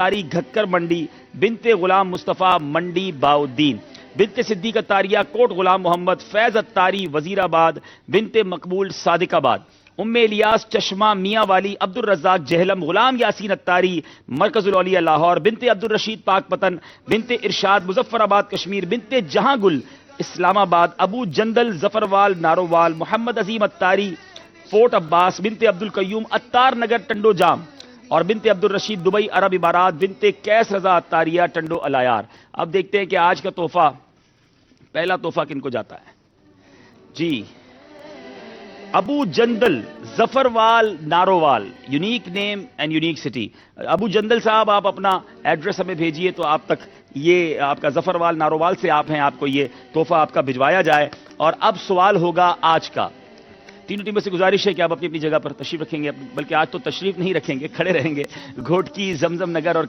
اتاری گھکر منڈی بنت غلام مصطفیٰ منڈی باؤدین، بنت صدیق اتاریہ کوٹ غلام محمد، فیض اتاری وزیر آباد، بنت مقبول صادق آباد، ام الیاس چشمہ میاں والی، عبد الرزاق جہلم، غلام یاسین اتاری مرکز الاولیاء لاہور، بنت عبد الرشید پاک پتن، بنت ارشاد مظفر آباد کشمیر، بنت جہاں گل اسلام آباد، ابو جندل ظفروال نارووال، محمد عظیم اتاری فورٹ عباس، بنت عبد القیوم اتار نگر ٹنڈو جام، اور بنت عبد الرشید دبئی عرب امارات، بنت کیس رضا اتاریہ ٹنڈو الایار۔ اب دیکھتے ہیں کہ آج کا تحفہ، پہلا تحفہ کن کو جاتا ہے؟ جی Abu Jandal Zafarwal Narowal, unique name and unique city. Abu Jandal sahib آپ اپنا ایڈریس ہمیں بھیجئے تو آپ تک یہ آپ کا ظفروال نارووال سے آپ ہیں، آپ کو یہ تحفہ آپ کا بھجوایا جائے۔ اور اب سوال ہوگا آج کا، تینوں ٹیموں سے گزارش ہے کہ آپ اپنی اپنی جگہ پر تشریف رکھیں گے، بلکہ آج تو تشریف نہیں رکھیں گے، کھڑے رہیں گے۔ گھوٹکی، زمزم نگر اور